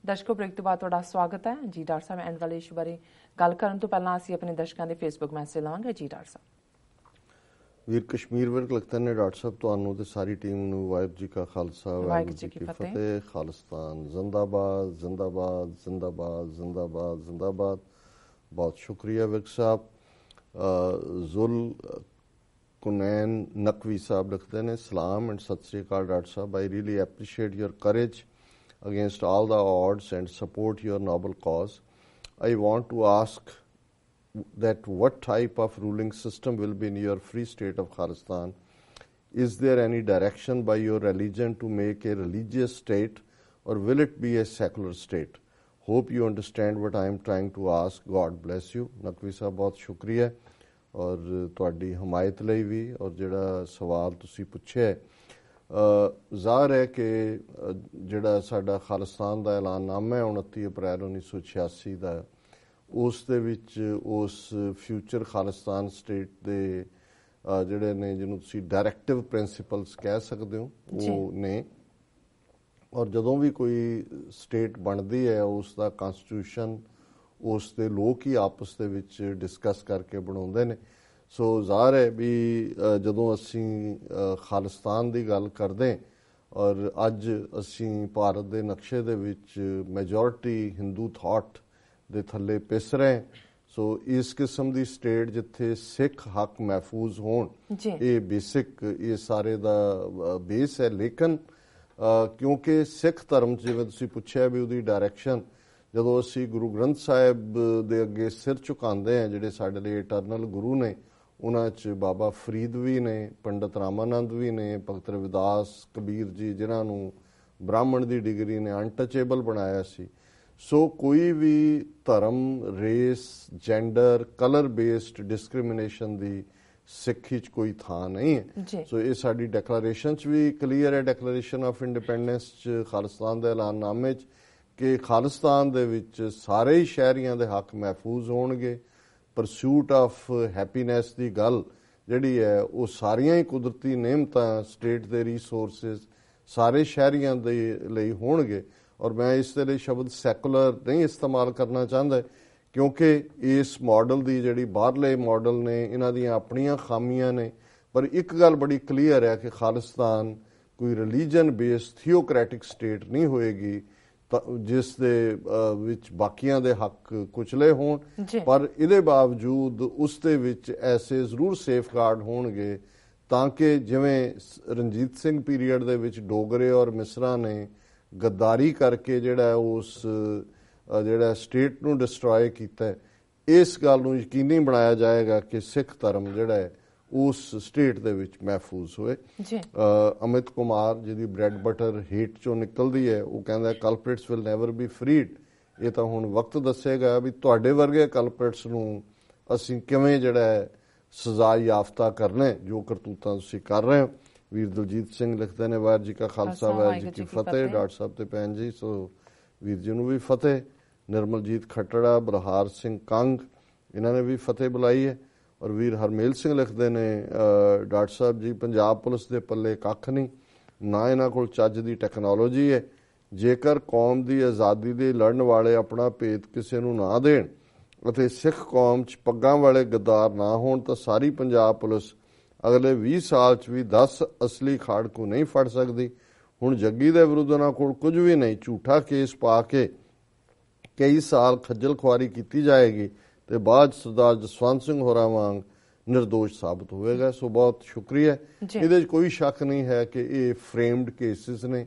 ਦਰਸ਼ਕੋ break ਤੋਂ ਬਾਅਦ ਤੁਹਾਡਾ ਸਵਾਗਤ ਹੈ ਜੀ। ਡਾਕਟਰ ਸਾਹਿਬ ਐਂਡ ਵਾਲੇ ਇਸ਼ੂ ਬਾਰੇ ਗੱਲ ਕਰਨ ਤੋਂ ਪਹਿਲਾਂ ਅਸੀਂ ਆਪਣੇ ਦਰਸ਼ਕਾਂ ਦੇ ਫੇਸਬੁੱਕ ਮੈਸੇਜ ਲਵਾਂਗੇ। ਜੀ ਡਾਕਟਰ ਸਾਹਿਬ। ਵੀਰ ਕਸ਼ਮੀਰ ਵਿਰਕ ਲਿਖਦੇ ਨੇ, ਡਾਕਟਰ ਸਾਹਿਬ ਤੁਹਾਨੂੰ ਤੇ ਸਾਰੀ ਟੀਮ ਨੂੰ ਵਾਹਿਗੁਰੂ ਜੀ ਕਾ ਖਾਲਸਾ ਵਾਹਿਗੁਰੂ ਜੀ ਕੀ ਫਤਿਹ। ਖਾਲਿਸਤਾਨ ਜ਼ਿੰਦਾਬਾਦ ਜ਼ਿੰਦਾਬਾਦ ਜ਼ਿੰਦਾਬਾਦ ਜ਼ਿੰਦਾਬਾਦ ਜ਼ਿੰਦਾਬਾਦ। ਬਹੁਤ ਸ਼ੁਕਰੀਆ ਵਿਰਕ ਸਾਹਿਬ। ਜ਼ੁਲ ਕੁਨੈਨ ਨਕਵੀ ਸਾਹਿਬ ਲਿਖਦੇ ਨੇ, ਸਲਾਮ and Sat Sri Akal doctor Sahib. I really appreciate your craze against all the odds and support your noble cause. I want to ask that what type of ruling system will be in your free state of Khalistan? Is there any direction by your religion to make a religious state, or will it be a secular state? Hope you understand what I am trying to ask. God bless you. Naqvi sahab, बहुत शुक्रिया और तुहाडी हमायत लई भी और जिहड़ा सवाल तुसीं पुछिआ ਜ਼ਾਹਰ ਹੈ ਕਿ ਜਿਹੜਾ ਸਾਡਾ ਖਾਲਿਸਤਾਨ ਦਾ ਐਲਾਨਨਾਮਾ ਹੈ 29 ਅਪ੍ਰੈਲ 1986 ਦਾ, ਉਸ ਦੇ ਵਿੱਚ ਉਸ ਫਿਊਚਰ ਖਾਲਿਸਤਾਨ ਸਟੇਟ ਦੇ ਜਿਹੜੇ ਨੇ ਜਿਹਨੂੰ ਤੁਸੀਂ ਡਾਇਰੈਕਟਿਵ ਪ੍ਰਿੰਸੀਪਲਸ ਕਹਿ ਸਕਦੇ ਹੋ ਉਹ ਨੇ। ਔਰ ਜਦੋਂ ਵੀ ਕੋਈ ਸਟੇਟ ਬਣਦੀ ਹੈ ਉਸ ਦਾ ਕਨਸਟੀਟਿਊਸ਼ਨ ਉਸ ਦੇ ਲੋਕ ਹੀ ਆਪਸ ਦੇ ਵਿੱਚ ਡਿਸਕਸ ਕਰਕੇ ਬਣਾਉਂਦੇ ਨੇ। ਸੋ ਜ਼ਾਹਰ ਹੈ ਵੀ ਜਦੋਂ ਅਸੀਂ ਖਾਲਿਸਤਾਨ ਦੀ ਗੱਲ ਕਰਦੇ ਔਰ ਅੱਜ ਅਸੀਂ ਭਾਰਤ ਦੇ ਨਕਸ਼ੇ ਦੇ ਵਿੱਚ ਮੈਜੋਰਿਟੀ ਹਿੰਦੂ ਥਾਟ ਦੇ ਥੱਲੇ ਪਿਸ ਰਹੇ, ਸੋ ਇਸ ਕਿਸਮ ਦੀ ਸਟੇਟ ਜਿੱਥੇ ਸਿੱਖ ਹੱਕ ਮਹਿਫੂਜ਼ ਹੋਣ, ਇਹ ਬੇਸਿਕ ਇਹ ਸਾਰੇ ਦਾ ਬੇਸ ਹੈ। ਲੇਕਿਨ ਕਿਉਂਕਿ ਸਿੱਖ ਧਰਮ 'ਚ ਜਿਵੇਂ ਤੁਸੀਂ ਪੁੱਛਿਆ ਵੀ ਉਹਦੀ ਡਾਇਰੈਕਸ਼ਨ, ਜਦੋਂ ਅਸੀਂ ਗੁਰੂ ਗ੍ਰੰਥ ਸਾਹਿਬ ਦੇ ਅੱਗੇ ਸਿਰ ਝੁਕਾਉਂਦੇ ਹਾਂ ਜਿਹੜੇ ਸਾਡੇ ਲਈ ਇਟਰਨਲ ਗੁਰੂ ਨੇ, ਉਹਨਾਂ 'ਚ ਬਾਬਾ ਫਰੀਦ ਵੀ ਨੇ, ਪੰਡਤ ਰਾਮਾਨੰਦ ਵੀ ਨੇ, ਭਗਤ ਰਵਿਦਾਸ, ਕਬੀਰ ਜੀ, ਜਿਨ੍ਹਾਂ ਨੂੰ ਬ੍ਰਾਹਮਣ ਦੀ ਡਿਗਰੀ ਨੇ ਅਨਟਚੇਬਲ ਬਣਾਇਆ ਸੀ। ਸੋ ਕੋਈ ਵੀ ਧਰਮ, race, gender, colour based discrimination ਦੀ ਸਿੱਖੀ 'ਚ ਕੋਈ ਥਾਂ ਨਹੀਂ ਹੈ। ਸੋ ਇਹ ਸਾਡੀ ਡੈਕਲੇਰੇਸ਼ਨ 'ਚ ਵੀ ਕਲੀਅਰ ਹੈ, ਡੈਕਲੇਰੇਸ਼ਨ ਆਫ ਇੰਡੀਪੈਂਡੈਂਸ 'ਚ, ਖਾਲਿਸਤਾਨ ਦੇ ਐਲਾਨਨਾਮੇ 'ਚ, ਕਿ ਖਾਲਿਸਤਾਨ ਦੇ ਵਿੱਚ ਸਾਰੇ ਹੀ ਸ਼ਹਿਰੀਆਂ ਦੇ ਹੱਕ ਮਹਿਫੂਜ਼ ਹੋਣਗੇ। ਪਰਸੂਟ ਆਫ ਹੈਪੀਨੈਸ ਦੀ ਗੱਲ ਜਿਹੜੀ ਹੈ ਉਹ ਸਾਰੀਆਂ ਹੀ ਕੁਦਰਤੀ ਨਿਯਮਤਾਂ, ਸਟੇਟ ਦੇ ਰਿਸੋਰਸਿਸ ਸਾਰੇ ਸ਼ਹਿਰੀਆਂ ਦੇ ਲਈ ਹੋਣਗੇ। ਔਰ ਮੈਂ ਇਸ ਦੇ ਲਈ ਸ਼ਬਦ ਸੈਕੂਲਰ ਨਹੀਂ ਇਸਤੇਮਾਲ ਕਰਨਾ ਚਾਹੁੰਦਾ, ਕਿਉਂਕਿ ਇਸ ਮਾਡਲ ਦੀ ਜਿਹੜੀ ਬਾਹਰਲੇ ਮਾਡਲ ਨੇ ਇਹਨਾਂ ਦੀਆਂ ਆਪਣੀਆਂ ਖਾਮੀਆਂ ਨੇ, ਪਰ ਇੱਕ ਗੱਲ ਬੜੀ ਕਲੀਅਰ ਹੈ ਕਿ ਖਾਲਿਸਤਾਨ ਕੋਈ ਰਿਲੀਜਨ ਬੇਸਡ ਥੀਓਕ੍ਰੈਟਿਕ ਸਟੇਟ ਨਹੀਂ ਹੋਏਗੀ ਜਿਸ ਦੇ ਵਿੱਚ ਬਾਕੀਆਂ ਦੇ ਹੱਕ ਕੁਚਲੇ ਹੋਣ, ਪਰ ਇਹਦੇ ਬਾਵਜੂਦ ਉਸ ਦੇ ਵਿੱਚ ਐਸੇ ਜ਼ਰੂਰ ਸੇਫਗਾਰਡ ਹੋਣਗੇ ਤਾਂ ਕਿ ਜਿਵੇਂ ਰਣਜੀਤ ਸਿੰਘ ਪੀਰੀਅਡ ਦੇ ਵਿੱਚ ਡੋਗਰੇ ਔਰ ਮਿਸਰਾਂ ਨੇ ਗੱਦਾਰੀ ਕਰਕੇ ਜਿਹੜਾ ਉਸ ਜਿਹੜਾ ਸਟੇਟ ਨੂੰ ਡਿਸਟਰੋਏ ਕੀਤਾ, ਇਸ ਗੱਲ ਨੂੰ ਯਕੀਨੀ ਬਣਾਇਆ ਜਾਏਗਾ ਕਿ ਸਿੱਖ ਧਰਮ ਜਿਹੜਾ ਹੈ ਉਸ ਸਟੇਟ ਦੇ ਵਿੱਚ ਮਹਿਫੂਜ਼ ਹੋਏ। ਅਮਿਤ ਕੁਮਾਰ ਜਿਹਦੀ ਬ੍ਰੈਡ ਬਟਰ ਹੇਟ ਚੋਂ ਨਿਕਲਦੀ ਹੈ, ਉਹ ਕਹਿੰਦਾ ਕਲਪ੍ਰਿਟਸ ਵਿਲ ਨੈਵਰ ਬੀ ਫਰੀਡ। ਇਹ ਤਾਂ ਹੁਣ ਵਕਤ ਦੱਸੇਗਾ ਵੀ ਤੁਹਾਡੇ ਵਰਗੇ ਕਲਪ੍ਰਿਟਸ ਨੂੰ ਅਸੀਂ ਕਿਵੇਂ ਜਿਹੜਾ ਹੈ ਸਜ਼ਾ ਯਾਫਤਾ ਕਰਨਾ, ਜੋ ਕਰਤੂਤਾਂ ਤੁਸੀਂ ਕਰ ਰਹੇ ਹੋ। ਵੀਰ ਦਲਜੀਤ ਸਿੰਘ ਲਿਖਦੇ ਨੇ, ਵਾਹਿਗੁਰੂ ਜੀ ਕਾ ਖਾਲਸਾ ਵਾਹਿਗੁਰੂ ਜੀ ਕੀ ਫਤਿਹ। ਡਾਕਟਰ ਸਾਹਿਬ ਤੇ ਭੈਣ ਜੀ, ਸੋ ਵੀਰ ਜੀ ਨੂੰ ਵੀ ਫਤਿਹ। ਨਿਰਮਲਜੀਤ ਖੱਟੜਾ, ਬਲਹਾਰ ਸਿੰਘ ਕੰਗ, ਇਹਨਾਂ ਨੇ ਵੀ ਫਤਿਹ ਬੁਲਾਈ ਹੈ। ਔਰ ਵੀਰ ਹਰਮੇਲ ਸਿੰਘ ਲਿਖਦੇ ਨੇ, ਡਾਕਟਰ ਸਾਹਿਬ ਜੀ ਪੰਜਾਬ ਪੁਲਿਸ ਦੇ ਪੱਲੇ ਕੱਖ ਨਹੀਂ, ਨਾ ਇਹਨਾਂ ਕੋਲ ਚੱਜ ਦੀ ਟੈਕਨੋਲੋਜੀ ਹੈ। ਜੇਕਰ ਕੌਮ ਦੀ ਆਜ਼ਾਦੀ ਦੇ ਲੜਨ ਵਾਲੇ ਆਪਣਾ ਭੇਤ ਕਿਸੇ ਨੂੰ ਨਾ ਦੇਣ ਅਤੇ ਸਿੱਖ ਕੌਮ 'ਚ ਪੱਗਾਂ ਵਾਲੇ ਗੱਦਾਰ ਨਾ ਹੋਣ ਤਾਂ ਸਾਰੀ ਪੰਜਾਬ ਪੁਲਿਸ ਅਗਲੇ 20 ਸਾਲ 'ਚ ਵੀ 10 ਅਸਲੀ ਖਾੜਕੂ ਨਹੀਂ ਫੜ ਸਕਦੀ। ਹੁਣ ਜੱਗੀ ਦੇ ਵਿਰੁੱਧ ਉਹਨਾਂ ਕੋਲ ਕੁਝ ਵੀ ਨਹੀਂ, ਝੂਠਾ ਕੇਸ ਪਾ ਕੇ ਕਈ ਸਾਲ ਖੱਜਲ ਖੁਆਰੀ ਕੀਤੀ ਜਾਏਗੀ ਤੇ ਬਾਅਦ ਸਰਦਾਰ ਜਸਵੰਤ ਸਿੰਘ ਹੋਰਾਂ ਵਾਂਗ ਨਿਰਦੋਸ਼ ਸਾਬਤ ਹੋਵੇਗਾ। ਸੋ ਬਹੁਤ ਸ਼ੁਕਰੀਆ। ਇਹਦੇ 'ਚ ਕੋਈ ਸ਼ੱਕ ਨਹੀਂ ਹੈ ਕਿ ਇਹ ਫਰੇਮਡ ਕੇਸਿਸ ਨੇ,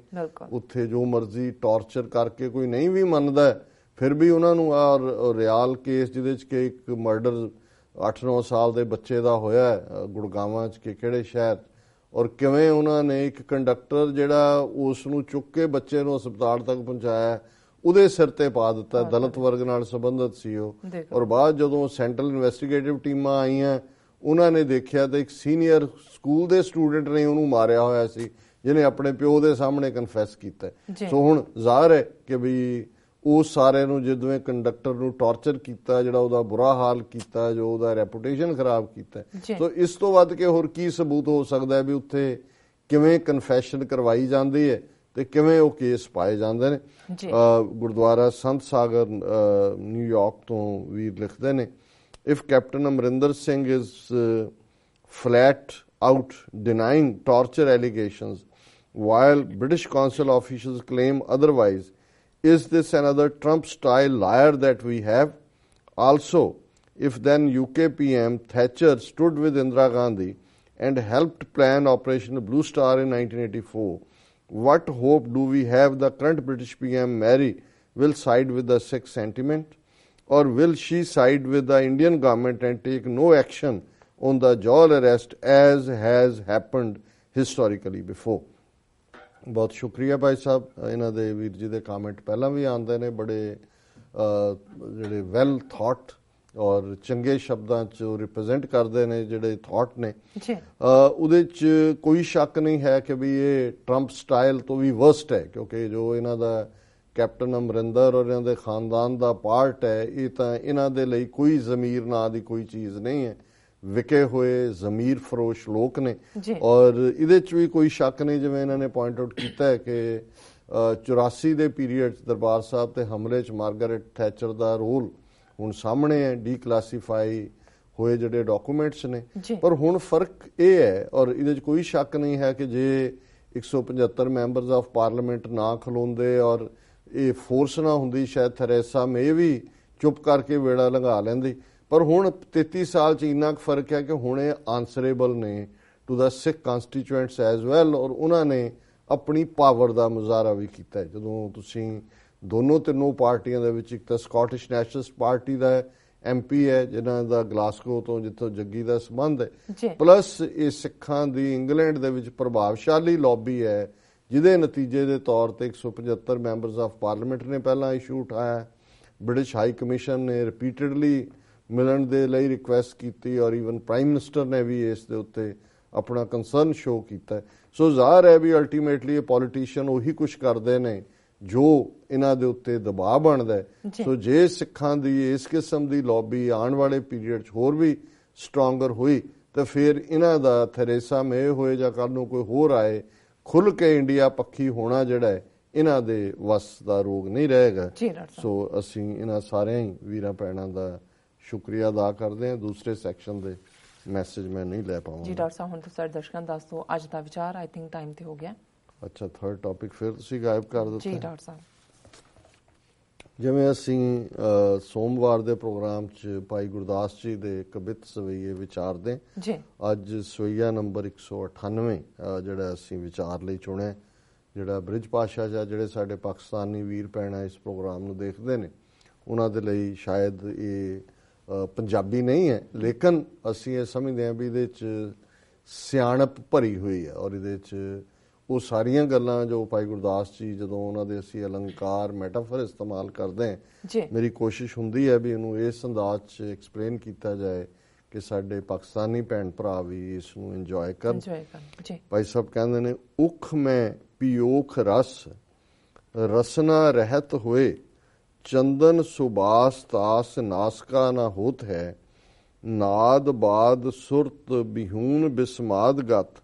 ਉੱਥੇ ਜੋ ਮਰਜ਼ੀ ਟਾਰਚਰ ਕਰਕੇ ਕੋਈ ਨਹੀਂ ਵੀ ਮੰਨਦਾ ਫਿਰ ਵੀ ਉਹਨਾਂ ਨੂੰ ਰਿਆਲ ਕੇਸ ਜਿਹਦੇ 'ਚ ਕਿ ਇੱਕ ਮਰਡਰ 8-9 ਸਾਲ ਦੇ ਬੱਚੇ ਦਾ ਹੋਇਆ ਗੁੜਗਾਵਾਂ 'ਚ ਕਿ ਕਿਹੜੇ ਸ਼ਹਿਰ, ਔਰ ਕਿਵੇਂ ਉਹਨਾਂ ਨੇ ਇੱਕ ਕੰਡਕਟਰ ਜਿਹੜਾ ਉਸ ਨੂੰ ਚੁੱਕ ਕੇ ਬੱਚੇ ਨੂੰ ਹਸਪਤਾਲ ਤੱਕ ਪਹੁੰਚਾਇਆ ਉਹਦੇ ਸਿਰ ਤੇ ਪਾ ਦਿੱਤਾ, ਦਲਿਤ ਵਰਗ ਨਾਲ ਸੰਬੰਧਿਤ ਸੀ ਉਹ। ਔਰ ਬਾਅਦ ਜਦੋਂ ਸੈਂਟਰਲ ਇਨਵੈਸਟੀਗੇਟਿਵ ਟੀਮਾਂ ਆਈਆਂ ਉਹਨਾਂ ਨੇ ਦੇਖਿਆ ਤਾਂ ਇੱਕ ਸੀਨੀਅਰ ਸਕੂਲ ਦੇ ਸਟੂਡੈਂਟ ਨੇ ਉਹਨੂੰ ਮਾਰਿਆ ਹੋਇਆ ਸੀ, ਜਿਹਨੇ ਆਪਣੇ ਪਿਓ ਦੇ ਸਾਹਮਣੇ ਕਨਫੈਸ ਕੀਤਾ। ਸੋ ਹੁਣ ਜ਼ਾਹਰ ਹੈ ਕਿ ਵੀ ਉਸ ਸਾਰੇ ਨੂੰ ਜਿਵੇਂ ਕੰਡਕਟਰ ਨੂੰ ਟਾਰਚਰ ਕੀਤਾ, ਜਿਹੜਾ ਉਹਦਾ ਬੁਰਾ ਹਾਲ ਕੀਤਾ, ਜੋ ਉਹਦਾ ਰੈਪੂਟੇਸ਼ਨ ਖਰਾਬ ਕੀਤਾ, ਸੋ ਇਸ ਤੋਂ ਵੱਧ ਕੇ ਹੋਰ ਕੀ ਸਬੂਤ ਹੋ ਸਕਦਾ ਵੀ ਉੱਥੇ ਕਿਵੇਂ ਕਨਫੈਸ਼ਨ ਕਰਵਾਈ ਜਾਂਦੀ ਹੈ ਤੇ ਕਿਵੇਂ ਉਹ ਕੇਸ ਪਾਏ ਜਾਂਦੇ ਨੇ। ਗੁਰਦੁਆਰਾ ਸੰਤ ਸਾਗਰ ਨਿਊਯਾਰਕ ਤੋਂ ਵੀਰ ਲਿਖਦੇ ਨੇ, if Captain Amrinder Singh is flat out denying torture allegations while British consul officials claim otherwise, is this another Trump-style liar that we have? Also, if then UK PM Thatcher stood with Indira Gandhi and helped plan Operation Blue Star in 1984, what hope do we have the current British PM Mary will side with the Sikh sentiment? Or will she side with the Indian government and take no action on the jail arrest as has happened historically before? ਬਹੁਤ ਸ਼ੁਕਰੀਆ ਭਾਈ ਸਾਹਿਬ। ਇਹਨਾਂ ਦੇ ਵੀਰ ਜੀ ਦੇ comment ਪਹਿਲਾਂ ਵੀ ਆਉਂਦੇ ਨੇ, ਬੜੇ ਜਿਹੜੇ ਵੈਲ ਥਾਟ ਔਰ ਚੰਗੇ ਸ਼ਬਦਾਂ 'ਚ ਰਿਪਰੈਜ਼ੈਂਟ ਕਰਦੇ ਨੇ ਜਿਹੜੇ ਥਾਟ ਨੇ। ਉਹਦੇ 'ਚ ਕੋਈ ਸ਼ੱਕ ਨਹੀਂ ਹੈ ਕਿ ਵੀ ਇਹ ਟਰੰਪ ਸਟਾਈਲ ਤੋਂ ਵੀ ਵਰਸਟ ਹੈ, ਕਿਉਂਕਿ ਜੋ ਇਹਨਾਂ ਦਾ ਕੈਪਟਨ ਅਮਰਿੰਦਰ ਔਰ ਇਹਨਾਂ ਦੇ ਖਾਨਦਾਨ ਦਾ ਪਾਰਟ ਹੈ, ਇਹ ਤਾਂ ਇਹਨਾਂ ਦੇ ਲਈ ਕੋਈ ਜ਼ਮੀਰ ਨਾਂ ਦੀ ਕੋਈ ਚੀਜ਼ ਨਹੀਂ ਹੈ। ਵਿਕੇ ਹੋਏ ਜ਼ਮੀਰ ਫਰੋਸ਼ ਲੋਕ ਨੇ। ਔਰ ਇਹਦੇ 'ਚ ਵੀ ਕੋਈ ਸ਼ੱਕ ਨਹੀਂ, ਜਿਵੇਂ ਇਹਨਾਂ ਨੇ ਪੁਆਇੰਟ ਆਊਟ ਕੀਤਾ ਹੈ ਕਿ 84 ਦੇ ਪੀਰੀਅਡ 'ਚ ਦਰਬਾਰ ਸਾਹਿਬ ਤੇ ਹਮਲੇ 'ਚ ਮਾਰਗਰੇਟ ਥੈਚਰ ਦਾ ਰੋਲ ਹੁਣ ਸਾਹਮਣੇ ਹੈ, ਡੀਕਲਾਸੀਫਾਈ ਹੋਏ ਜਿਹੜੇ ਡਾਕੂਮੈਂਟਸ ਨੇ। ਪਰ ਹੁਣ ਫਰਕ ਇਹ ਹੈ, ਔਰ ਇਹਦੇ 'ਚ ਕੋਈ ਸ਼ੱਕ ਨਹੀਂ ਹੈ ਕਿ ਜੇ 175 ਮੈਂਬਰਸ ਆਫ ਪਾਰਲੀਮੈਂਟ ਨਾ ਖਲੋਂਦੇ ਔਰ ਇਹ ਫੋਰਸ ਨਾ ਹੁੰਦੀ, ਸ਼ਾਇਦ ਥੈਰੇਸਾ ਮੇ ਵੀ ਚੁੱਪ ਕਰਕੇ ਵੇੜਾ ਲੰਘਾ ਲੈਂਦੀ। ਪਰ ਹੁਣ 33 ਸਾਲ 'ਚ ਇੰਨਾ ਕੁ ਫਰਕ ਹੈ ਕਿ ਹੁਣ ਇਹ ਆਨਸਰੇਬਲ ਨੇ ਟੂ ਦਾ ਸਿੱਖ ਕਨਸਟੀਚੁਐਂਟਸ ਐਜ਼ ਵੈਲ, ਔਰ ਉਹਨਾਂ ਨੇ ਆਪਣੀ ਪਾਵਰ ਦਾ ਮੁਜ਼ਾਹਰਾ ਵੀ ਕੀਤਾ। ਜਦੋਂ ਤੁਸੀਂ ਦੋਨੋਂ ਤਿੰਨੋਂ ਪਾਰਟੀਆਂ ਦੇ ਵਿੱਚ, ਇੱਕ ਤਾਂ ਸਕਾਟਿਸ਼ ਨੈਸ਼ਨਲਿਸਟ ਪਾਰਟੀ ਦਾ MP ਹੈ ਜਿਨ੍ਹਾਂ ਦਾ ਗਲਾਸਗੋ ਤੋਂ ਜਿੱਥੋਂ ਜੱਗੀ ਦਾ ਸੰਬੰਧ ਹੈ, ਪਲੱਸ ਇਹ ਸਿੱਖਾਂ ਦੀ ਇੰਗਲੈਂਡ ਦੇ ਵਿੱਚ ਪ੍ਰਭਾਵਸ਼ਾਲੀ ਲੌਬੀ ਹੈ, ਜਿਹਦੇ ਨਤੀਜੇ ਦੇ ਤੌਰ ਤੇ 175 ਮੈਂਬਰਸ ਆਫ ਪਾਰਲੀਮੈਂਟ ਨੇ ਪਹਿਲਾਂ ਇਸ਼ੂ ਉਠਾਇਆ। ਬ੍ਰਿਟਿਸ਼ ਹਾਈ ਕਮਿਸ਼ਨ ਨੇ ਰਿਪੀਟਡਲੀ ਮਿਲਣ ਦੇ ਲਈ ਰਿਕੁਐਸਟ ਕੀਤੀ, ਔਰ ਈਵਨ ਪ੍ਰਾਈਮ ਮਿਨਿਸਟਰ ਨੇ ਵੀ ਇਸ ਦੇ ਉੱਤੇ ਆਪਣਾ ਕੰਸਰਨ ਸ਼ੋਅ ਕੀਤਾ। ਸੋ ਜ਼ਾਹਰ ਹੈ ਵੀ ਅਲਟੀਮੇਟਲੀ ਇਹ ਪੋਲੀਟੀਸ਼ੀਅਨ ਉਹੀ ਕੁਛ ਕਰਦੇ ਨੇ ਜੋ ਇਹਨਾਂ ਦੇ ਉੱਤੇ ਦਬਾਅ ਬਣਦਾ। ਸੋ ਜੇ ਸਿੱਖਾਂ ਦੀ ਇਸ ਕਿਸਮ ਦੀ ਲੌਬੀ ਆਉਣ ਵਾਲੇ ਪੀਰੀਅਡ 'ਚ ਹੋਰ ਵੀ ਸਟਰੋਂਗਰ ਹੋਈ ਤਾਂ ਫਿਰ ਇਹਨਾਂ ਦਾ ਥੈਰੇਸਾ ਮੇ ਹੋਏ ਜਾਂ ਕੱਲ੍ਹ ਨੂੰ ਕੋਈ ਹੋਰ ਆਏ, ਖੁੱਲ੍ਹ ਕੇ ਇੰਡੀਆ ਪੱਖੀ ਹੋਣਾ ਜਿਹੜਾ ਹੈ ਇਹਨਾਂ ਦੇ ਵੱਸ ਦਾ ਰੋਗ ਨਹੀਂ ਰਹੇਗਾ। ਸੋ ਅਸੀਂ ਇਹਨਾਂ ਸਾਰਿਆਂ ਹੀ ਵੀਰਾਂ ਭੈਣਾਂ ਦਾ ਸ਼ੁਕਰੀਆ ਅਦਾ ਕਰਦੇ ਹਾਂ। ਦੂਸਰੇ ਸੈਕਸ਼ਨ ਦੇ ਮੈਸੇਜ ਮੈਂ ਨਹੀਂ ਲੈ ਪਾਵਾਂਗਾ। ਜੀ ਡਾਕਟਰ ਸਾਹਿਬ, ਹੁਣ ਤੁਸੀਂ ਸਾਡੇ ਦਰਸ਼ਕਾਂ ਨੂੰ ਦੱਸ ਦਿਓ ਅੱਜ ਦਾ ਵਿਚਾਰ। ਆਈ ਥਿੰਕ ਟਾਈਮ ਤੇ ਹੋ ਗਿਆ। ਅੱਛਾ, ਥਰਡ ਟੌਪਿਕ ਫਿਰ ਤੁਸੀਂ ਗਾਇਬ ਕਰ ਦਿੱਤਾ। ਜੀ ਡਾਕਟਰ ਸਾਹਿਬ, ਜਿਵੇਂ ਅਸੀਂ ਸੋਮਵਾਰ ਦੇ ਪ੍ਰੋਗਰਾਮ 'ਚ ਭਾਈ ਗੁਰਦਾਸ ਜੀ ਦੇ ਕਵਿਤ ਸਵਈਏ ਵਿਚਾਰਦੇ, ਅੱਜ ਸਵਈਆ ਨੰਬਰ 198 ਜਿਹੜਾ ਅਸੀਂ ਵਿਚਾਰ ਲਈ ਚੁਣਿਆ, ਜਿਹੜਾ ਬ੍ਰਿਜ ਭਾਸ਼ਾ ਜਾਂ ਜਿਹੜੇ ਸਾਡੇ ਪਾਕਿਸਤਾਨੀ ਵੀਰ ਭੈਣਾਂ ਇਸ ਪ੍ਰੋਗਰਾਮ ਨੂੰ ਦੇਖਦੇ ਨੇ ਉਹਨਾਂ ਦੇ ਲਈ ਸ਼ਾਇਦ ਇਹ ਪੰਜਾਬੀ ਨਹੀਂ ਹੈ, ਲੇਕਿਨ ਅਸੀਂ ਇਹ ਸਮਝਦੇ ਹਾਂ ਵੀ ਇਹਦੇ 'ਚ ਸਿਆਣਪ ਭਰੀ ਹੋਈ ਹੈ। ਔਰ ਇਹਦੇ 'ਚ ਉਹ ਸਾਰੀਆਂ ਗੱਲਾਂ ਜੋ ਭਾਈ ਗੁਰਦਾਸ ਜੀ ਜਦੋਂ ਉਹਨਾਂ ਦੇ ਅਸੀਂ ਅਲੰਕਾਰ ਮੈਟਾਫਰ ਇਸਤੇਮਾਲ ਕਰਦੇ ਹਾਂ, ਮੇਰੀ ਕੋਸ਼ਿਸ਼ ਹੁੰਦੀ ਹੈ ਵੀ ਇਹਨੂੰ ਇਸ ਅੰਦਾਜ਼ 'ਚ ਐਕਸਪਲੇਨ ਕੀਤਾ ਜਾਏ ਕਿ ਸਾਡੇ ਪਾਕਿਸਤਾਨੀ ਭੈਣ ਭਰਾ ਵੀ ਇਸ ਨੂੰ ਇੰਜੋਏ ਕਰਨ। ਭਾਈ ਸਾਹਿਬ ਕਹਿੰਦੇ ਨੇ, ਉਖ ਮੈਂ ਪਿਓਖ ਰਸ ਰਸਨਾ ਰਹਿਤ ਹੋਏ, ਚੰਦਨ ਸੁਬਾਸ ਤਾਸ ਨਾਸਕਾ ਨਾ ਹੋਤ ਹੈ, ਨਾਦ ਬਾਦ ਸੁਰਤ ਬਿਹੂਨ ਬਿਸਮਾਦ ਗਤ,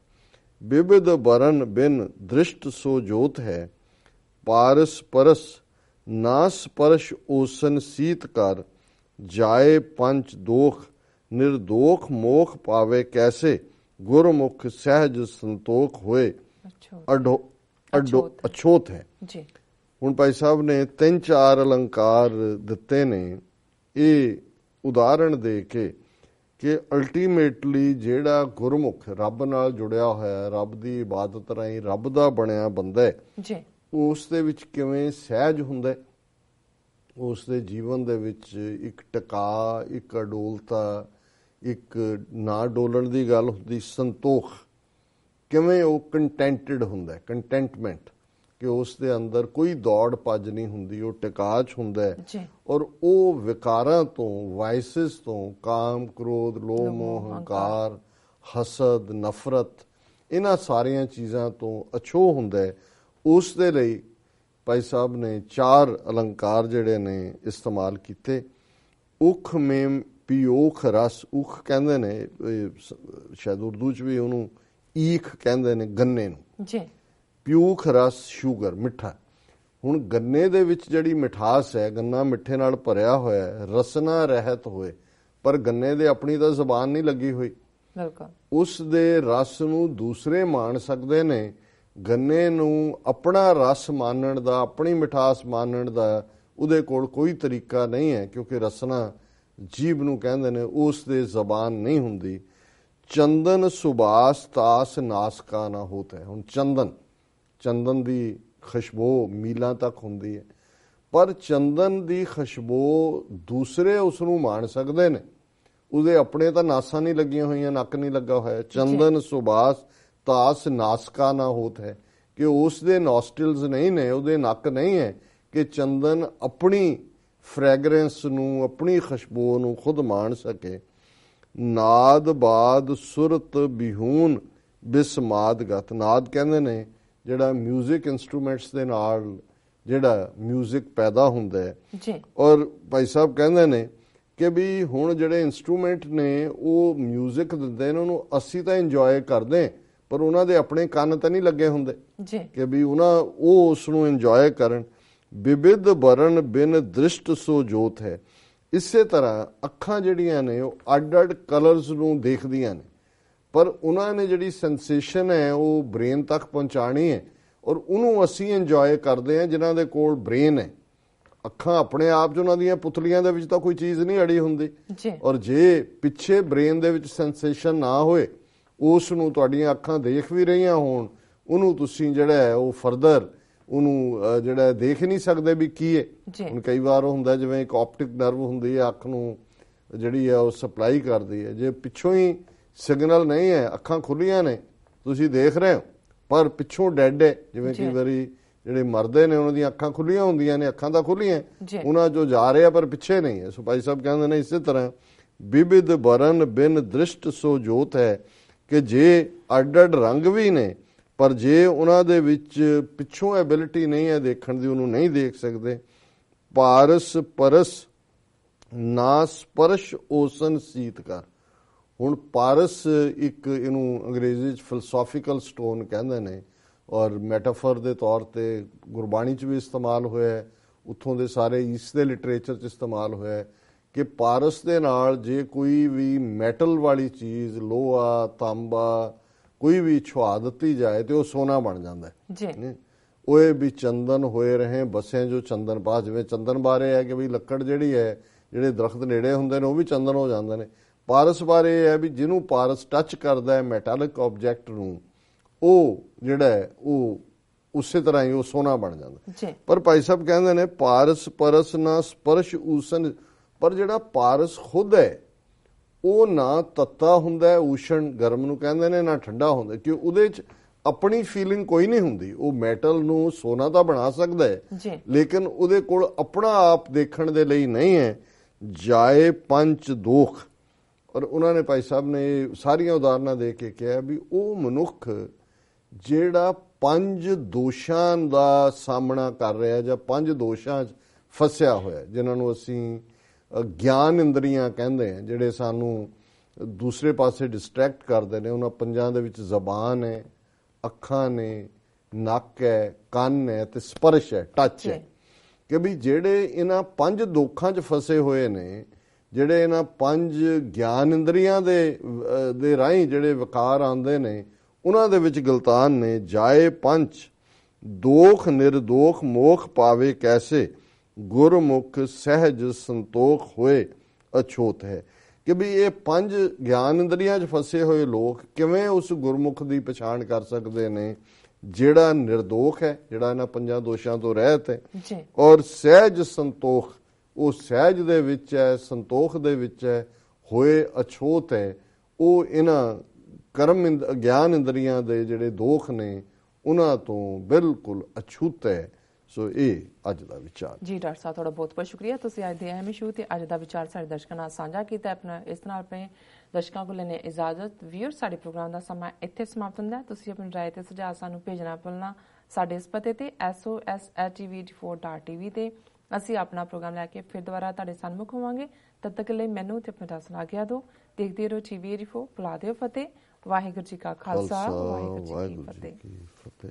ਬਿਬਿਦ ਬਰਨ ਬਿਨ ਦ੍ਰਿਸ਼ਟ ਸੋ ਜੋਤ ਹੈ, ਪਾਰਸ ਪਰਸ ਨਾ ਸਪਰਸ਼ ਓਸਨ ਸੀਤ ਕਰ, ਜਾਏ ਪੰਚ ਦੋਖ ਨਿਰਦੋਖ ਮੋਖ ਪਾਵੇ ਕੈਸੇ, ਗੁਰਮੁਖ ਸਹਿਜ ਸੰਤੋਖ ਹੋਏ ਅਛੋਤ ਹੈ। ਹੁਣ ਭਾਈ ਸਾਹਿਬ ਨੇ 3-4 ਅਲੰਕਾਰ ਦਿੱਤੇ ਨੇ ਇਹ ਉਦਾਹਰਣ ਦੇ ਕੇ ਕਿ ਅਲਟੀਮੇਟਲੀ ਜਿਹੜਾ ਗੁਰਮੁਖ ਰੱਬ ਨਾਲ ਜੁੜਿਆ ਹੋਇਆ, ਰੱਬ ਦੀ ਇਬਾਦਤ ਰਾਹੀਂ ਰੱਬ ਦਾ ਬਣਿਆ ਬੰਦਾ ਹੈ, ਉਸ ਦੇ ਵਿੱਚ ਕਿਵੇਂ ਸਹਿਜ ਹੁੰਦਾ, ਉਸ ਦੇ ਜੀਵਨ ਦੇ ਵਿੱਚ ਇੱਕ ਟਿਕਾ, ਇੱਕ ਅਡੋਲਤਾ, ਇੱਕ ਨਾ ਡੋਲਣ ਦੀ ਗੱਲ ਹੁੰਦੀ, ਸੰਤੋਖ, ਕਿਵੇਂ ਉਹ ਕੰਟੈਂਟਡ ਹੁੰਦਾ, ਕੰਟੈਂਟਮੈਂਟ, ਕਿ ਉਸ ਦੇ ਅੰਦਰ ਕੋਈ ਦੌੜ ਭੱਜ ਨਹੀਂ ਹੁੰਦੀ, ਉਹ ਟਿਕਾ 'ਚ ਹੁੰਦਾ ਔਰ ਉਹ ਵਿਕਾਰਾਂ ਤੋਂ, ਵਾਇਸਿਸ ਤੋਂ, ਕਾਮ ਕ੍ਰੋਧ ਲੋਭ ਮੋਹ ਹੰਕਾਰ ਹਸਦ ਨਫ਼ਰਤ, ਇਹਨਾਂ ਸਾਰੀਆਂ ਚੀਜ਼ਾਂ ਤੋਂ ਅਛੋਹ ਹੁੰਦਾ। ਉਸ ਦੇ ਲਈ ਭਾਈ ਸਾਹਿਬ ਨੇ 4 ਅਲੰਕਾਰ ਜਿਹੜੇ ਨੇ ਇਸਤੇਮਾਲ ਕੀਤੇ। ਉਖ ਮੇਮ ਪਿਓਖ ਰਸ, ਉਖ ਕਹਿੰਦੇ ਨੇ, ਸ਼ਾਇਦ ਉਰਦੂ 'ਚ ਵੀ ਉਹਨੂੰ ਈਖ ਕਹਿੰਦੇ ਨੇ, ਗੰਨੇ ਨੂੰ। ਪਿਊਖ ਰਸ ਸ਼ੂਗਰ ਮਿੱਠਾ। ਹੁਣ ਗੰਨੇ ਦੇ ਵਿੱਚ ਜਿਹੜੀ ਮਿਠਾਸ ਹੈ, ਗੰਨਾ ਮਿੱਠੇ ਨਾਲ ਭਰਿਆ ਹੋਇਆ ਹੈ, ਰਸਨਾ ਰਹਿਤ ਹੋਏ, ਪਰ ਗੰਨੇ ਦੇ ਆਪਣੀ ਤਾਂ ਜ਼ਬਾਨ ਨਹੀਂ ਲੱਗੀ ਹੋਈ, ਉਸ ਦੇ ਰਸ ਨੂੰ ਦੂਸਰੇ ਮਾਣ ਸਕਦੇ ਨੇ। ਗੰਨੇ ਨੂੰ ਆਪਣਾ ਰਸ ਮਾਣਨ ਦਾ, ਆਪਣੀ ਮਿਠਾਸ ਮਾਣਨ ਦਾ ਉਹਦੇ ਕੋਲ ਕੋਈ ਤਰੀਕਾ ਨਹੀਂ ਹੈ, ਕਿਉਂਕਿ ਰਸਨਾ ਜੀਭ ਨੂੰ ਕਹਿੰਦੇ ਨੇ, ਉਸ ਦੇ ਜ਼ਬਾਨ ਨਹੀਂ ਹੁੰਦੀ। ਚੰਦਨ ਸੁਬਾਸ ਤਾਸ ਨਾਸਕਾ ਨਾ ਹੋਤ ਹੈ। ਹੁਣ ਚੰਦਨ ਦੀ ਖੁਸ਼ਬੂ ਮੀਲਾਂ ਤੱਕ ਹੁੰਦੀ ਹੈ, ਪਰ ਚੰਦਨ ਦੀ ਖੁਸ਼ਬੂ ਦੂਸਰੇ ਉਸ ਨੂੰ ਮਾਣ ਸਕਦੇ ਨੇ, ਉਹਦੇ ਆਪਣੇ ਤਾਂ ਨਾਸਾਂ ਨਹੀਂ ਲੱਗੀਆਂ ਹੋਈਆਂ, ਨੱਕ ਨਹੀਂ ਲੱਗਾ ਹੋਇਆ। ਚੰਦਨ ਸੁਬਾਸ ਤਾਸ ਨਾਸਕਾ ਨਾ ਹੋਤ ਹੈ, ਕਿ ਉਸ ਦੇ ਨੋਸਟਿਲਸ ਨਹੀਂ ਨੇ, ਉਹਦੇ ਨੱਕ ਨਹੀਂ ਹੈ ਕਿ ਚੰਦਨ ਆਪਣੀ ਫ੍ਰੈਗਰੈਂਸ ਨੂੰ, ਆਪਣੀ ਖੁਸ਼ਬੂ ਨੂੰ ਖੁਦ ਮਾਣ ਸਕੇ। ਨਾਦ ਬਾਦ ਸੁਰਤ ਬਿਹੂਨ ਬਿਸਮਾਦ ਗਤ। ਨਾਦ ਕਹਿੰਦੇ ਨੇ ਜਿਹੜਾ ਮਿਊਜ਼ਿਕ ਇੰਸਟਰੂਮੈਂਟਸ ਦੇ ਨਾਲ ਜਿਹੜਾ ਮਿਊਜ਼ਿਕ ਪੈਦਾ ਹੁੰਦਾ ਹੈ ਜੀ। ਔਰ ਭਾਈ ਸਾਹਿਬ ਕਹਿੰਦੇ ਨੇ ਕਿ ਵੀ ਹੁਣ ਜਿਹੜੇ ਇੰਸਟਰੂਮੈਂਟ ਨੇ ਉਹ ਮਿਊਜ਼ਿਕ ਦਿੰਦੇ ਨੇ, ਉਹਨੂੰ ਅਸੀਂ ਤਾਂ ਇੰਜੋਏ ਕਰਦੇ, ਪਰ ਉਹਨਾਂ ਦੇ ਆਪਣੇ ਕੰਨ ਤਾਂ ਨਹੀਂ ਲੱਗੇ ਹੁੰਦੇ ਜੀ, ਕਿ ਵੀ ਉਹ ਉਸ ਨੂੰ ਇੰਜੋਏ ਕਰਨ। ਵਿਵਿਧ ਬਰਨ ਬਿਨ ਦ੍ਰਿਸ਼ਟ ਸੋ ਜੋਤ ਹੈ। ਇਸੇ ਤਰ੍ਹਾਂ ਅੱਖਾਂ ਜਿਹੜੀਆਂ ਨੇ ਉਹ ਅੱਡ-ਅੱਡ ਕਲਰਸ ਨੂੰ ਦੇਖਦੀਆਂ ਨੇ, ਪਰ ਉਹਨਾਂ ਨੇ ਜਿਹੜੀ ਸੈਂਸੇਸ਼ਨ ਹੈ ਉਹ ਬ੍ਰੇਨ ਤੱਕ ਪਹੁੰਚਾਣੀ ਹੈ, ਔਰ ਉਹਨੂੰ ਅਸੀਂ ਇੰਜੋਏ ਕਰਦੇ ਹਾਂ ਜਿਨ੍ਹਾਂ ਦੇ ਕੋਲ ਬ੍ਰੇਨ ਹੈ। ਅੱਖਾਂ ਆਪਣੇ ਆਪ 'ਚ ਉਹਨਾਂ ਦੀਆਂ ਪੁਤਲੀਆਂ ਦੇ ਵਿੱਚ ਤਾਂ ਕੋਈ ਚੀਜ਼ ਨਹੀਂ ਅੜੀ ਹੁੰਦੀ, ਔਰ ਜੇ ਪਿੱਛੇ ਬ੍ਰੇਨ ਦੇ ਵਿੱਚ ਸੈਂਸੇਸ਼ਨ ਨਾ ਹੋਏ, ਉਸ ਨੂੰ ਤੁਹਾਡੀਆਂ ਅੱਖਾਂ ਦੇਖ ਵੀ ਰਹੀਆਂ ਹੋਣ, ਉਹਨੂੰ ਤੁਸੀਂ ਜਿਹੜਾ ਹੈ ਉਹ ਫਰਦਰ ਉਹਨੂੰ ਜਿਹੜਾ ਦੇਖ ਨਹੀਂ ਸਕਦੇ ਵੀ ਕੀ ਹੈ। ਹੁਣ ਕਈ ਵਾਰ ਉਹ ਹੁੰਦਾ ਜਿਵੇਂ ਇੱਕ ਆਪਟਿਕ ਨਰਵ ਹੁੰਦੀ ਹੈ, ਅੱਖ ਨੂੰ ਜਿਹੜੀ ਹੈ ਉਹ ਸਪਲਾਈ ਕਰਦੀ ਹੈ। ਜੇ ਪਿੱਛੋਂ ਹੀ ਸਿਗਨਲ ਨਹੀਂ ਹੈ, ਅੱਖਾਂ ਖੁੱਲੀਆਂ ਨੇ, ਤੁਸੀਂ ਦੇਖ ਰਹੇ ਹੋ, ਪਰ ਪਿੱਛੋਂ ਡੈਡ ਹੈ, ਜਿਵੇਂ ਕਈ ਵਾਰੀ ਜਿਹੜੇ ਮਰਦੇ ਨੇ ਉਹਨਾਂ ਦੀਆਂ ਅੱਖਾਂ ਖੁੱਲੀਆਂ ਹੁੰਦੀਆਂ ਨੇ, ਅੱਖਾਂ ਤਾਂ ਖੁੱਲੀਆਂ, ਉਹਨਾਂ ਜੋ ਜਾ ਰਹੇ ਆ ਪਰ ਪਿੱਛੇ ਨਹੀਂ ਹੈ। ਸੋ ਭਾਈ ਸਾਹਿਬ ਕਹਿੰਦੇ ਨੇ ਇਸੇ ਤਰ੍ਹਾਂ ਵਿਵਿਧ ਬਰਨ ਬਿਨ ਦ੍ਰਿਸ਼ਟ ਸੋ ਜੋਤ ਹੈ, ਕਿ ਜੇ ਅੱਡ-ਅੱਡ ਰੰਗ ਵੀ ਨੇ, ਪਰ ਜੇ ਉਹਨਾਂ ਦੇ ਵਿੱਚ ਪਿੱਛੋਂ ਐਬਿਲਿਟੀ ਨਹੀਂ ਹੈ ਦੇਖਣ ਦੀ, ਉਹਨੂੰ ਨਹੀਂ ਦੇਖ ਸਕਦੇ। ਪਾਰਸ ਪਰਸ ਨਾ ਸਪਰਸ਼ ਓਸਨ ਸੀਤਕਾਰ। ਹੁਣ ਪਾਰਸ ਇੱਕ ਇਹਨੂੰ ਅੰਗਰੇਜ਼ੀ 'ਚ ਫਿਲਸੋਫੀਕਲ ਸਟੋਨ ਕਹਿੰਦੇ ਨੇ, ਔਰ ਮੈਟਾਫਰ ਦੇ ਤੌਰ ਤੇ ਗੁਰਬਾਣੀ 'ਚ ਵੀ ਇਸਤੇਮਾਲ ਹੋਇਆ, ਉੱਥੋਂ ਦੇ ਸਾਰੇ ਈਸਟ ਦੇ ਲਿਟਰੇਚਰ 'ਚ ਇਸਤੇਮਾਲ ਹੋਇਆ, ਕਿ ਪਾਰਸ ਦੇ ਨਾਲ ਜੇ ਕੋਈ ਵੀ ਮੈਟਲ ਵਾਲੀ ਚੀਜ਼, ਲੋਹਾ, ਤਾਂਬਾ, ਕੋਈ ਵੀ ਛੁਆ ਦਿੱਤੀ ਜਾਏ ਤੇ ਉਹ ਸੋਨਾ ਬਣ ਜਾਂਦਾ ਹੈ। ਉਹ ਵੀ ਚੰਦਨ ਹੋਏ ਰਹੇ ਬਸੇ ਜੋ ਚੰਦਨ ਪਾਸ। ਜਿਵੇਂ ਚੰਦਨ ਬਾਰੇ ਹੈ ਕਿ ਵੀ ਲੱਕੜ ਜਿਹੜੀ ਹੈ, ਜਿਹੜੇ ਦਰਖਤ ਨੇੜੇ ਹੁੰਦੇ ਨੇ ਉਹ ਵੀ ਚੰਦਨ ਹੋ ਜਾਂਦੇ ਨੇ। ਪਾਰਸ ਬਾਰੇ ਇਹ ਹੈ ਵੀ ਜਿਹਨੂੰ ਪਾਰਸ ਟੱਚ ਕਰਦਾ ਹੈ ਮੈਟੈਲਿਕ ਆਬਜੈਕਟ ਨੂੰ, ਉਹ ਜਿਹੜਾ ਹੈ ਉਹ ਉਸੇ ਤਰ੍ਹਾਂ ਹੀ ਉਹ ਸੋਨਾ ਬਣ ਜਾਂਦਾ। ਪਰ ਭਾਈ ਸਾਹਿਬ ਕਹਿੰਦੇ ਨੇ ਪਾਰਸ ਪਰਸ ਨਾ ਸਪਰਸ਼ ਊਸਨ, ਪਰ ਜਿਹੜਾ ਪਾਰਸ ਖੁਦ ਹੈ ਉਹ ਨਾ ਤੱਤਾ ਹੁੰਦਾ ਹੈ, ਊਸ਼ਣ ਗਰਮ ਨੂੰ ਕਹਿੰਦੇ ਨੇ, ਨਾ ਠੰਡਾ ਹੁੰਦਾ, ਕਿ ਉਹਦੇ 'ਚ ਆਪਣੀ ਫੀਲਿੰਗ ਕੋਈ ਨਹੀਂ ਹੁੰਦੀ। ਉਹ ਮੈਟਲ ਨੂੰ ਸੋਨਾ ਤਾਂ ਬਣਾ ਸਕਦਾ ਹੈ, ਲੇਕਿਨ ਉਹਦੇ ਕੋਲ ਆਪਣਾ ਆਪ ਦੇਖਣ ਦੇ ਲਈ ਨਹੀਂ ਹੈ। ਜਾਏ ਪੰਚ ਦੋਖ। ਔਰ ਉਹਨਾਂ ਨੇ ਭਾਈ ਸਾਹਿਬ ਨੇ ਸਾਰੀਆਂ ਉਦਾਹਰਨਾਂ ਦੇ ਕੇ ਕਿਹਾ ਵੀ ਉਹ ਮਨੁੱਖ ਜਿਹੜਾ 5 ਦੋਸ਼ਾਂ ਦਾ ਸਾਹਮਣਾ ਕਰ ਰਿਹਾ ਜਾਂ 5 ਦੋਸ਼ਾਂ 'ਚ ਫਸਿਆ ਹੋਇਆ, ਜਿਨ੍ਹਾਂ ਨੂੰ ਅਸੀਂ ਗਿਆਨ ਇੰਦਰੀਆਂ ਕਹਿੰਦੇ ਆ, ਜਿਹੜੇ ਸਾਨੂੰ ਦੂਸਰੇ ਪਾਸੇ ਡਿਸਟਰੈਕਟ ਕਰਦੇ ਨੇ। ਉਹਨਾਂ 5 ਦੇ ਵਿੱਚ ਜ਼ਬਾਨ ਹੈ, ਅੱਖਾਂ ਨੇ, ਨੱਕ ਹੈ, ਕੰਨ ਹੈ ਤੇ ਸਪਰਸ਼ ਹੈ, ਟੱਚ ਹੈ, ਕਿ ਵੀ ਜਿਹੜੇ ਇਹਨਾਂ 5 ਦੋਖਾਂ 'ਚ ਫਸੇ ਹੋਏ ਨੇ, ਜਿਹੜੇ ਇਹਨਾਂ 5 ਗਿਆਨ ਇੰਦਰੀਆਂ ਦੇ ਰਾਹੀਂ ਜਿਹੜੇ ਵਿਕਾਰ ਆਉਂਦੇ ਨੇ, ਉਹਨਾਂ ਦੇ ਵਿੱਚ ਗਲਤਾਨ ਨੇ। ਜਾਏ ਪੰਚ ਦੋਖ ਨਿਰਦੋਖ ਮੋਖ ਪਾਵੇ ਕੈਸੇ, ਗੁਰਮੁਖ ਸਹਿਜ ਸੰਤੋਖ ਹੋਏ ਅਛੋਤ ਹੈ। ਕਿ ਵੀ ਇਹ 5 ਗਿਆਨ ਇੰਦਰੀਆਂ 'ਚ ਫਸੇ ਹੋਏ ਲੋਕ ਕਿਵੇਂ ਉਸ ਗੁਰਮੁਖ ਦੀ ਪਛਾਣ ਕਰ ਸਕਦੇ ਨੇ ਜਿਹੜਾ ਨਿਰਦੋਖ ਹੈ, ਜਿਹੜਾ ਇਹਨਾਂ 5 ਦੋਸ਼ਾਂ ਤੋਂ ਰਹਿਤ ਹੈ, ਔਰ ਸਹਿਜ ਸੰਤੋਖ, ਉਹ ਸਹਿਜ ਦੇ ਵਿੱਚ ਹੈ, ਸੰਤੋਖ ਦੇ ਵਿੱਚ ਹੈ, ਹੋਏ ਅਛੋਤ ਹੈ, ਉਹ ਇਹਨਾਂ ਕਰਮ ਗਿਆਨ ਇੰਦਰੀਆਂ ਦੇ ਜਿਹੜੇ ਦੋਖ ਨੇ ਉਹਨਾਂ ਤੋਂ ਬਿਲਕੁਲ ਅਛੂਤ ਹੈ। ਸੋ ਇਹ ਅੱਜ ਦਾ ਵਿਚਾਰ ਜੀ। ਡਾਕਟਰ ਸਾਹਿਬ ਤੁਹਾਡਾ ਬਹੁਤ ਬਹੁਤ ਸ਼ੁਕਰੀਆ, ਤੁਸੀਂ ਅੱਜ ਦੇ ਅਹਿਮ ਇਸ਼ੂ ਤੇ ਅੱਜ ਦਾ ਵਿਚਾਰ ਸਾਡੇ ਦਰਸ਼ਕਾਂ ਨਾਲ ਸਾਂਝਾ ਕੀਤਾ। ਆਪਣਾ ਇਸ ਨਾਲ ਆਪਣੇ ਦਰਸ਼ਕਾਂ ਕੋਲ ਲੈਣੇ ਇਜਾਜ਼ਤ। ਵੀਰ ਸਾਡੇ ਪ੍ਰੋਗਰਾਮ ਦਾ ਸਮਾਂ ਇੱਥੇ ਸਮਾਪਤ ਹੁੰਦਾ। ਤੁਸੀਂ ਆਪਣੀ ਰਾਏ ਤੇ ਸੁਝਾਅ ਸਾਨੂੰ ਭੇਜਣਾ ਭੁੱਲਣਾ ਸਾਡੇ ਇਸ ਪਤੇ ਤੇ sos@tv84.tv ਤੇ। ਅਸੀਂ ਆਪਣਾ ਪ੍ਰੋਗਰਾਮ ਲੈ ਕੇ ਫਿਰ ਦੁਬਾਰਾ ਤੁਹਾਡੇ ਸਾਹਮਣੇ ਹੋਵਾਂਗੇ। ਤਦ ਤੱਕ ਲਈ ਮੈਨੂੰ ਤੇ ਆਪਣੇ ਦਰਸ਼ਕਾਂ ਨੂੰ ਆਗਿਆ ਦਿਓ। ਦੇਖਦੇ ਰਹੋ TV84। ਬੁਲਾ ਦਿਓ ਫਤਿਹ। ਵਾਹਿਗੁਰੂ ਜੀ ਕਾ ਖਾਲਸਾ, ਵਾਹਿਗੁਰੂ ਜੀ ਕੀ ਫਤਿਹ।